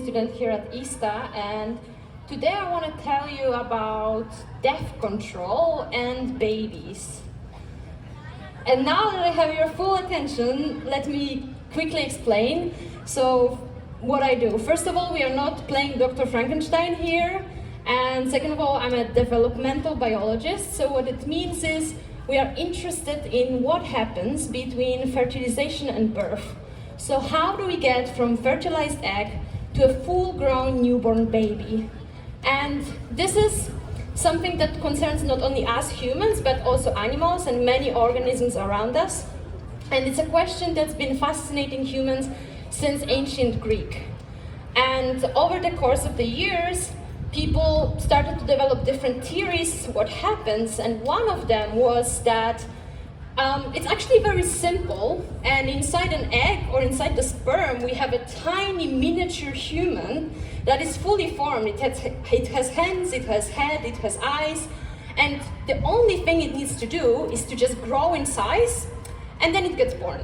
student here at ISTA, and today I want to tell you about death control and babies. And now that I have your full attention, let me quickly explain. So, what I do. First of all, we are not playing Dr. Frankenstein here. And second of all, I'm a developmental biologist. So what it means is we are interested in what happens between fertilization and birth. So how do we get from fertilized egg to a full-grown newborn baby? And this is something that concerns not only us humans, but also animals and many organisms around us. And it's a question that's been fascinating humans since ancient Greek. And over the course of the years, people started to develop different theories what happens, and one of them was that it's actually very simple, and inside an egg or inside the sperm we have a tiny miniature human that is fully formed. It has hands, it has head, it has eyes, and the only thing it needs to do is to just grow in size, and then it gets born.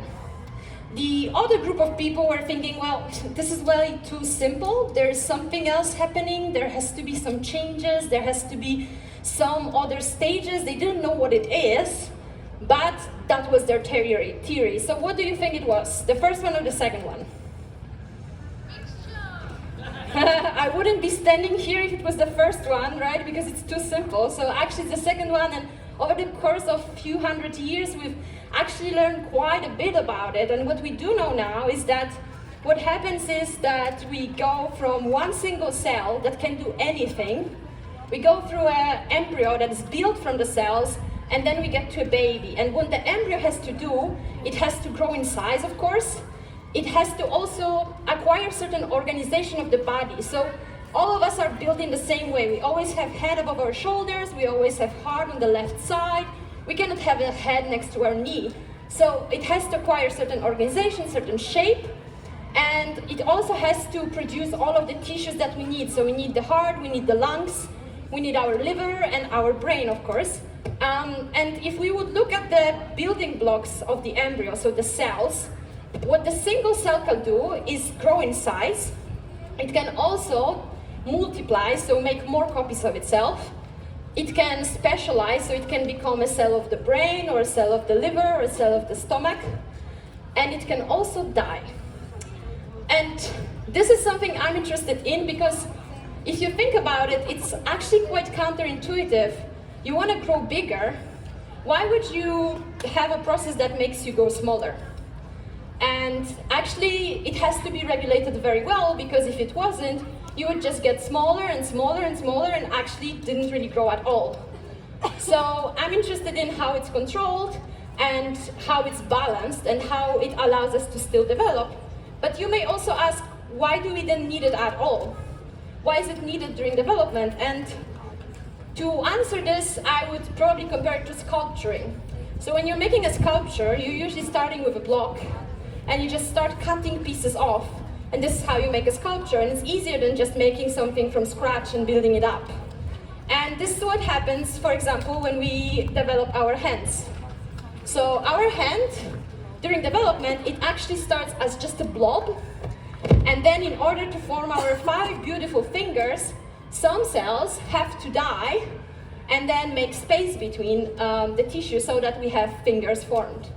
The other group of people were thinking, well, this is way too simple. There's something else happening. There has to be some changes. There has to be some other stages. They didn't know what it is, but that was their theory. So what do you think it was? The first one or the second one? I wouldn't be standing here if it was the first one, right? Because it's too simple. So actually it's the second one, and over the course of a few hundred years, we've actually learned quite a bit about it. And what we do know now is that what happens is that we go from one single cell that can do anything, we go through an embryo that is built from the cells, and then we get to a baby. And what the embryo has to do, it has to grow in size, of course. It has to also acquire certain organization of the body. So all of us are built in the same way. We always have head above our shoulders, we always have heart on the left side. We cannot have a head next to our knee. So it has to acquire certain organization, certain shape, and it also has to produce all of the tissues that we need. So we need the heart, we need the lungs, we need our liver and our brain, of course. And if we would look at the building blocks of the embryo, so the cells, what the single cell can do is grow in size. It can also multiply, so make more copies of itself. It can specialize, so it can become a cell of the brain, or a cell of the liver, or a cell of the stomach. And it can also die. And this is something I'm interested in because if you think about it, it's actually quite counterintuitive. You want to grow bigger. Why would you have a process that makes you go smaller? And actually, it has to be regulated very well, because if it wasn't, you would just get smaller and smaller and smaller and actually didn't really grow at all. So I'm interested in how it's controlled and how it's balanced and how it allows us to still develop. But you may also ask, why do we then need it at all? Why is it needed during development? And to answer this, I would probably compare it to sculpturing. So when you're making a sculpture, you're usually starting with a block, and you just start cutting pieces off. And this is how you make a sculpture, and it's easier than just making something from scratch and building it up. And this is what happens, for example, when we develop our hands. So our hand, during development, it actually starts as just a blob, and then in order to form our 5 beautiful fingers, some cells have to die and then make space between the tissue so that we have fingers formed.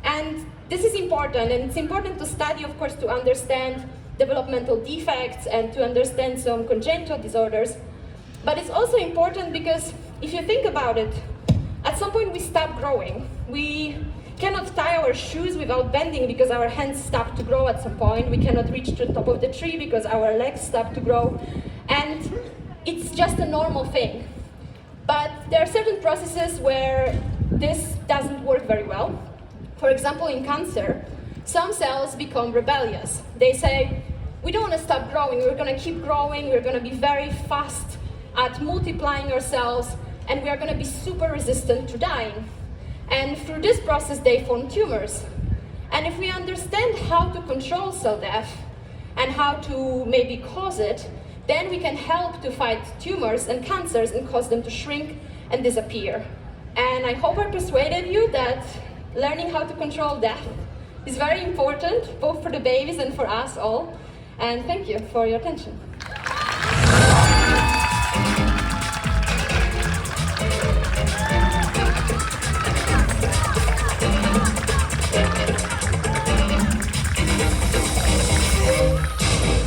And this is important, and it's important to study, of course, to understand developmental defects and to understand some congenital disorders. But it's also important because if you think about it, at some point we stop growing. We cannot tie our shoes without bending because our hands stop to grow at some point. We cannot reach to the top of the tree because our legs stop to grow. And it's just a normal thing. But there are certain processes where this doesn't work very well. For example, in cancer, some cells become rebellious. They say, we don't want to stop growing, we're going to keep growing, we're going to be very fast at multiplying ourselves, and we are going to be super resistant to dying. And through this process, they form tumors. And if we understand how to control cell death and how to maybe cause it, then we can help to fight tumors and cancers and cause them to shrink and disappear. And I hope I persuaded you that learning how to control death is very important, both for the babies and for us all. And thank you for your attention.